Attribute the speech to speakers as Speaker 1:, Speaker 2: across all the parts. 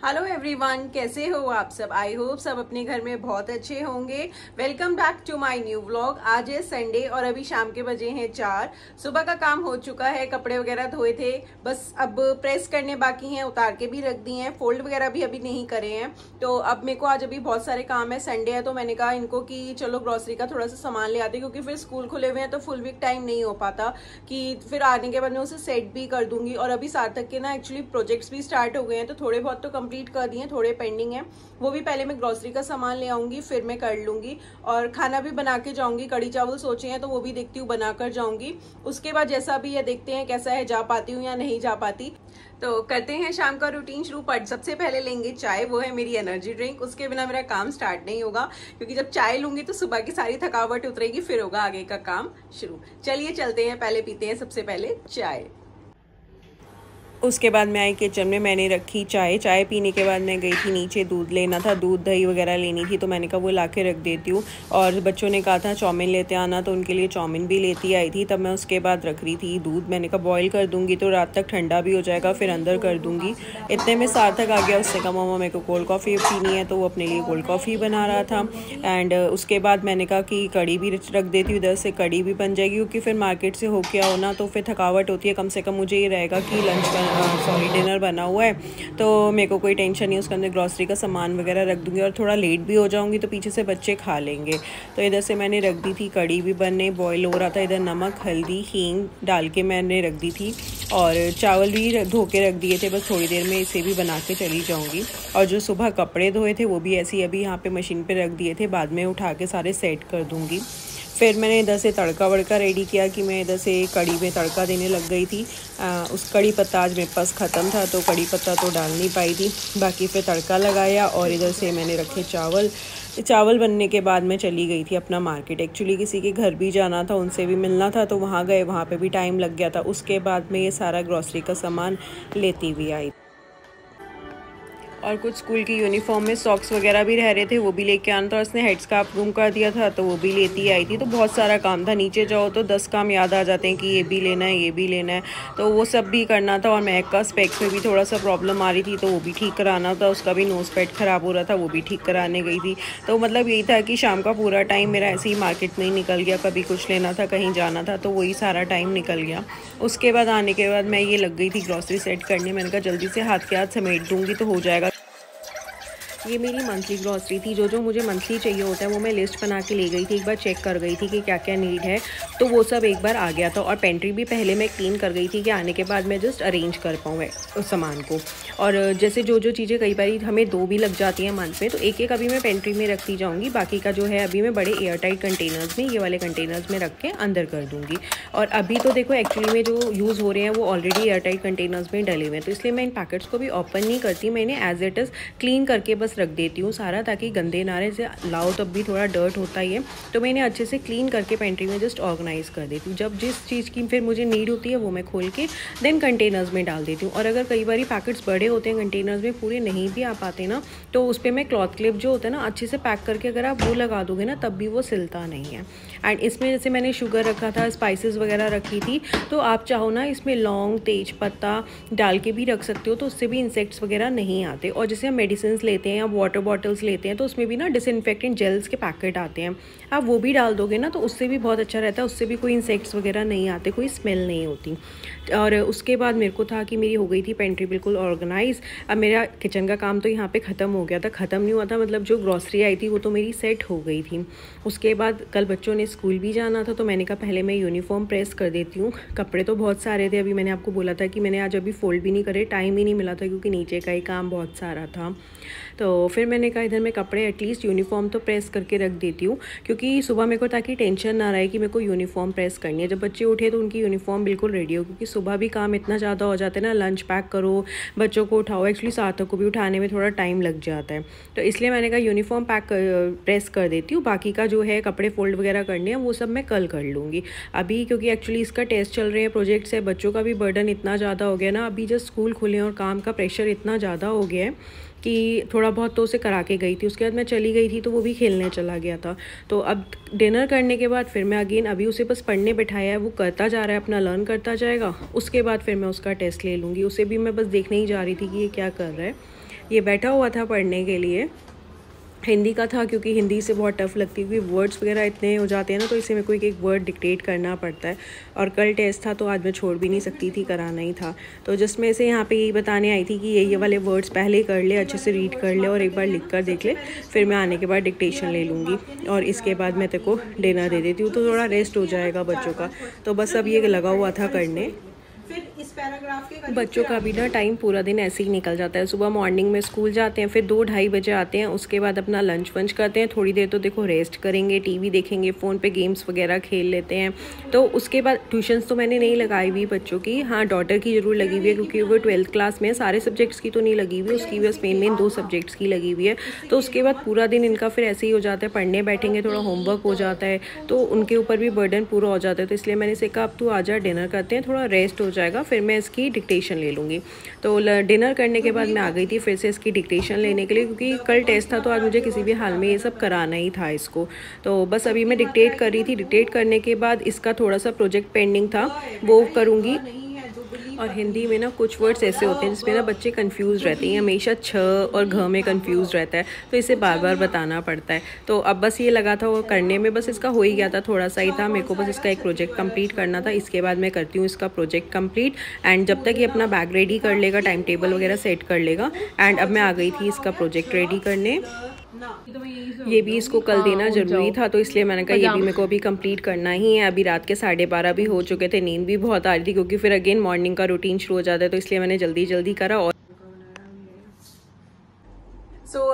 Speaker 1: Hello everyone, कैसे हो आप सब। आई होप सब अपने घर में बहुत अच्छे होंगे। Welcome back to my new vlog. आज है संडे और अभी शाम के बजे हैं 4। सुबह का काम हो चुका है, कपड़े वगैरह धोए थे, बस अब प्रेस करने बाकी हैं, उतार के भी रख दिए हैं, फोल्ड वगैरह भी अभी नहीं करे हैं। तो अब मेरे को आज अभी बहुत सारे काम है, संडे है, तो मैंने कहा इनको कि चलो ग्रोसरी का थोड़ा सा सामान ले आते, क्योंकि फिर स्कूल खुले हुए हैं तो फुल वीक टाइम नहीं हो पाता कि फिर आने के बाद मैं उसे सेट भी कर दूंगी। और अभी सार्थक के ना एक्चुअली प्रोजेक्ट्स भी स्टार्ट हो गए हैं, तो थोड़े बहुत तो कंप्लीट कर दिए, थोड़े पेंडिंग है, वो भी पहले मैं ग्रोसरी का सामान ले आऊंगी, फिर मैं कर लूंगी। और खाना भी बना के जाऊंगी, कड़ी चावल सोचे हैं तो वो भी देखती हूँ बनाकर जाऊंगी। उसके बाद जैसा भी है देखते हैं कैसा है, जा पाती हूँ या नहीं जा पाती। तो करते हैं शाम का रूटीन शुरू। पर सबसे पहले लेंगे चाय, वो है मेरी एनर्जी ड्रिंक, उसके बिना मेरा काम स्टार्ट नहीं होगा, क्योंकि जब चाय लूंगी तो सुबह की सारी थकावट उतरेगी, फिर होगा आगे का काम शुरू। चलिए चलते हैं, पहले पीते हैं सबसे पहले चाय। उसके बाद मैं आई किचन में, मैंने रखी चाय पीने के बाद मैं गई थी नीचे, दूध लेना था, दूध दही वगैरह लेनी थी, तो मैंने कहा वो ला के रख देती हूँ। और बच्चों ने कहा था चाउमीन लेते आना, तो उनके लिए चाउमीन भी लेती आई थी। तब मैं उसके बाद रख रही थी दूध, मैंने कहा बॉईल कर दूँगी तो रात तक ठंडा भी हो जाएगा, फिर अंदर कर दूँगी। इतने में सार्थक आ गया, उसने कहा मम्मा मेरे को कोल्ड कॉफ़ी पीनी है, तो वो अपने लिए कोल्ड कॉफ़ी बना रहा था। एंड उसके बाद मैंने कहा कि कड़ी भी रख देती हूँ, इधर से कड़ी भी बन जाएगी, क्योंकि फिर मार्केट से होके आओ ना तो फिर थकावट होती है। कम से कम मुझे ये रहेगा कि डिनर बना हुआ है, तो मेरे को कोई टेंशन नहीं, उसके अंदर ग्रॉसरी का सामान वगैरह रख दूंगी। और थोड़ा लेट भी हो जाऊंगी तो पीछे से बच्चे खा लेंगे। तो इधर से मैंने रख दी थी, कड़ी भी बनने, बॉईल हो रहा था, इधर नमक हल्दी हींग डाल के मैंने रख दी थी। और चावल भी धो के रख दिए थे, बस थोड़ी देर में इसे भी बना के चली जाऊँगी। और जो सुबह कपड़े धोए थे वो भी ऐसे ही अभी यहाँ पे मशीन पे रख दिए थे, बाद में उठा के सारे सेट कर दूँगी। फिर मैंने इधर से तड़का वड़का रेडी किया कि मैं इधर से कड़ी में तड़का देने लग गई थी। उस कड़ी पत्ता आज मेरे पास ख़त्म था, तो कड़ी पत्ता तो डाल नहीं पाई थी, बाकी फिर तड़का लगाया। और इधर से मैंने रखे चावल बनने के बाद मैं चली गई थी अपना मार्केट। एक्चुअली किसी के घर भी जाना था, उनसे भी मिलना था, तो वहाँ गए, वहाँ पे भी टाइम लग गया था। उसके बाद मैं ये सारा ग्रॉसरी का सामान लेती हुई आई। और कुछ स्कूल की यूनिफॉर्म में सॉक्स वगैरह भी रह रहे थे, वो भी लेके आना था। उसने हेड स्कार्फ गुम कर दिया था, तो वो भी लेती आई थी। तो बहुत सारा काम था, नीचे जाओ तो 10 काम याद आ जाते हैं कि ये भी लेना है, ये भी लेना है, तो वो सब भी करना था। और मैक का स्पेक्स में भी थोड़ा सा प्रॉब्लम आ रही थी, तो वो भी ठीक कराना था। उसका भी नोज पैड ख़राब हो रहा था, वो भी ठीक कराने गई थी। तो मतलब यही था कि शाम का पूरा टाइम मेरा ऐसे ही मार्केट में ही निकल गया, कभी कुछ लेना था, कहीं जाना था, तो वही सारा टाइम निकल गया। उसके बाद आने के बाद मैं ये लग गई थी ग्रॉसरी सेट करने। मैंने कहा जल्दी से हाथ के हाथ समेट दूँगी तो हो जाएगा। ये मेरी मंथली ग्रॉसरी थी, जो मुझे मंथली चाहिए होता है वो मैं लिस्ट बना के ले गई थी, एक बार चेक कर गई थी कि क्या क्या नीड है, तो वो सब एक बार आ गया था। और पेंट्री भी पहले मैं क्लीन कर गई थी कि आने के बाद मैं जस्ट अरेंज कर पाऊँ उस सामान को। और जैसे जो चीज़ें कई बार हमें 2 भी लग जाती हैं मंथ में, तो एक एक अभी मैं पेंट्री में रखती जाऊँगी, बाकी का जो है अभी मैं बड़े एयर टाइट कंटेनर्स में, ये वाले कंटेनर्स में रख के अंदर कर दूँगी। और अभी तो देखो एक्चुअली में जो यूज़ हो रहे हैं वो ऑलरेडी एयर टाइट कंटेनर्स में डले हुए हैं, तो इसलिए मैं इन पैकेट्स को भी ओपन नहीं करती, मैं इन्हें एज इट इज़ क्लीन करके बस रख देती हूँ सारा, ताकि गंदे नारे से लाओ तब भी थोड़ा डर्ट होता ही है, तो मैं इन्हें अच्छे से क्लीन करके पेंट्री में जस्ट ऑर्गेनाइज कर देती हूँ। जब जिस चीज़ की फिर मुझे नीड होती है वो मैं खोल के देन कंटेनर्स में डाल देती हूँ। और अगर कई बार पैकेट्स बड़े होते हैं, कंटेनर्स में पूरे नहीं भी आ पाते ना, तो उस पर मैं क्लॉथ क्लिप जो होता है ना अच्छे से पैक करके अगर आप वो लगा दोगे ना, तब भी वो सिलता नहीं है। एंड इसमें जैसे मैंने शुगर रखा था, स्पाइसेस वगैरह रखी थी, तो आप चाहो ना इसमें लौंग तेज पत्ता डाल के भी रख सकते हो, तो उससे भी इंसेक्ट्स वगैरह नहीं आते। और जैसे हम मेडिसिन लेते हैं या वाटर बॉटल्स लेते हैं, तो उसमें भी ना डिसइंफेक्टेंट जेल्स के पैकेट आते हैं, आप वो भी डाल दोगे ना तो उससे भी बहुत अच्छा रहता है, उससे भी कोई इंसेक्ट्स वगैरह नहीं आते, कोई स्मेल नहीं होती। और उसके बाद मेरे को था कि मेरी हो गई थी पेंट्री बिल्कुल ऑर्गेनाइज। अब मेरा किचन का काम तो यहाँ पे ख़त्म हो गया था, ख़त्म नहीं हुआ था, मतलब जो ग्रॉसरी आई थी वो तो मेरी सेट हो गई थी। उसके बाद कल बच्चों ने स्कूल भी जाना था, तो मैंने कहा पहले मैं यूनिफॉर्म प्रेस कर देती हूँ। कपड़े तो बहुत सारे थे, अभी मैंने आपको बोला था कि मैंने आज अभी फोल्ड भी नहीं करे, टाइम ही नहीं मिला था, क्योंकि नीचे का ही काम बहुत सारा था। तो फिर मैंने कहा इधर मैं कपड़े एटलीस्ट यूनिफॉर्म तो प्रेस करके रख देती हूँ, क्योंकि सुबह मेरे को ताकि टेंशन ना रहे कि मेरे को यूनिफॉर्म प्रेस करनी है। जब बच्चे उठे तो उनकी यूनिफॉर्म बिल्कुल रेडी हो, क्योंकि सुबह भी काम इतना ज़्यादा हो जाता है ना, लंच पैक करो, बच्चों को उठाओ, एक्चुअली सार्थक को भी उठाने में थोड़ा टाइम लग जाता है, तो इसलिए मैंने कहा यूनिफॉर्म प्रेस कर देती हूँ। बाकी का जो है कपड़े फोल्ड वगैरह करने हैं वो सब मैं कल कर लूँगी अभी, क्योंकि एक्चुअली इसका टेस्ट चल रहे हैं, प्रोजेक्ट्स है, बच्चों का भी बर्डन इतना ज़्यादा हो गया ना, अभी जब स्कूल खुले और काम का प्रेशर इतना ज़्यादा हो गया है कि थोड़ा बहुत तो उसे करा के गई थी। उसके बाद मैं चली गई थी तो वो भी खेलने चला गया था। तो अब डिनर करने के बाद फिर मैं अगेन अभी उसे बस पढ़ने बैठाया है, वो करता जा रहा है, अपना लर्न करता जाएगा। उसके बाद फिर मैं उसका टेस्ट ले लूँगी। उसे भी मैं बस देखने ही जा रही थी कि ये क्या कर रहा है। ये बैठा हुआ था पढ़ने के लिए। हिंदी का था क्योंकि हिंदी से बहुत टफ़ लगती है क्योंकि वर्ड्स वगैरह इतने हो जाते हैं ना, तो इसे मेरे को एक वर्ड डिक्टेट करना पड़ता है। और कल टेस्ट था तो आज मैं छोड़ भी नहीं सकती थी, कराना ही था। तो जस्ट मैं इसे यहाँ पे यही बताने आई थी कि ये वाले वर्ड्स पहले कर ले, अच्छे से रीड कर ले और एक बार लिख कर देख ले, फिर मैं आने के बाद डिक्टेशन ले लूँगी और इसके बाद मैं तेरे को डिनर दे देती हूँ, तो थोड़ा रेस्ट हो जाएगा बच्चों का। तो बस अब ये लगा हुआ था करने।
Speaker 2: इस पैराग्राफ के
Speaker 1: बच्चों का भी ना टाइम पूरा दिन ऐसे ही निकल जाता है। सुबह मॉर्निंग में स्कूल जाते हैं, फिर 2-2:30 बजे आते हैं, उसके बाद अपना लंच वंच करते हैं, थोड़ी देर तो देखो रेस्ट करेंगे, टीवी देखेंगे, फ़ोन पे गेम्स वगैरह खेल लेते हैं। तो उसके बाद ट्यूशन्स तो मैंने नहीं लगाई हुई बच्चों की। हाँ, डॉटर की ज़रूर लगी हुई है क्योंकि वो 12th क्लास में, सारे सब्जेक्ट्स की तो नहीं लगी हुई, उसकी बस मेन 2 सब्जेक्ट्स की लगी हुई है। तो उसके बाद पूरा दिन इनका फिर ऐसे ही हो जाता है, पढ़ने बैठेंगे, थोड़ा होमवर्क हो जाता है, तो उनके ऊपर भी बर्डन पूरा हो जाता है। तो इसलिए मैंने इसे कहा अब तू आजा, डिनर करते हैं, थोड़ा रेस्ट हो जाएगा, फिर मैं इसकी डिक्टेशन ले लूँगी। तो डिनर करने के बाद मैं आ गई थी फिर से इसकी डिक्टेशन लेने के लिए क्योंकि कल टेस्ट था, तो आज मुझे किसी भी हाल में ये सब कराना ही था इसको। तो बस अभी मैं डिक्टेट कर रही थी। डिक्टेट करने के बाद इसका थोड़ा सा प्रोजेक्ट पेंडिंग था, वो करूँगी। और हिंदी में ना कुछ वर्ड्स ऐसे होते हैं जिसमें ना बच्चे कंफ्यूज रहते हैं, हमेशा छ और घ में कंफ्यूज रहता है, तो इसे बार बार बताना पड़ता है। तो अब बस ये लगा था वो करने में, बस इसका हो ही गया था, थोड़ा सा ही था, मेरे को बस इसका एक प्रोजेक्ट कंप्लीट करना था। इसके बाद मैं करती हूँ इसका प्रोजेक्ट कंप्लीट, एंड जब तक ये अपना बैग रेडी कर लेगा, टाइम टेबल वगैरह सेट कर लेगा। एंड अब मैं आ गई थी इसका प्रोजेक्ट रेडी करने। ये भी इसको कल देना ज़रूरी था, तो इसलिए मैंने कहा ये भी मेरे को अभी कंप्लीट करना ही है। अभी रात के 12:30 भी हो चुके थे, नींद भी बहुत आ रही थी क्योंकि फिर अगेन मॉर्निंग का रूटीन शुरू हो जाता है, तो इसलिए मैंने जल्दी जल्दी करा। और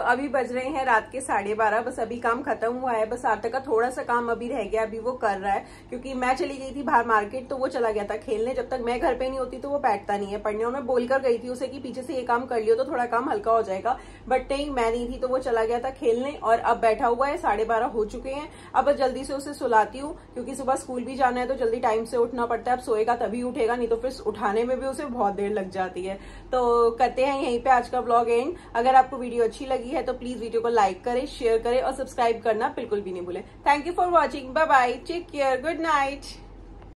Speaker 1: अभी बज रहे हैं रात के 12:30, बस अभी काम खत्म हुआ है। बस सार्थक का थोड़ा सा काम अभी रह गया, अभी वो कर रहा है क्योंकि मैं चली गई थी बाहर मार्केट, तो वो चला गया था खेलने। जब तक मैं घर पे नहीं होती तो वो बैठता नहीं है पढ़ने, और मैं बोलकर गई थी उसे कि पीछे से ये काम कर लियो तो थोड़ा काम हल्का हो जाएगा, बट नहीं, मैं नहीं थी, तो वो चला गया था खेलने और अब बैठा हुआ है। 12:30 हो चुके हैं। अब जल्दी से उसे सुलाती हूँ क्योंकि सुबह स्कूल भी जाना है, तो जल्दी टाइम से उठना पड़ता है। अब सोएगा तभी उठेगा, नहीं तो फिर उठाने में भी उसे बहुत देर लग जाती है। तो करते हैं यहीं पे आज का व्लॉग एंड। अगर आपको वीडियो अच्छी लगी है तो प्लीज वीडियो को लाइक करें, शेयर करें और सब्सक्राइब करना बिल्कुल भी नहीं भूलें। Thank you for watching, bye bye, take care, good night.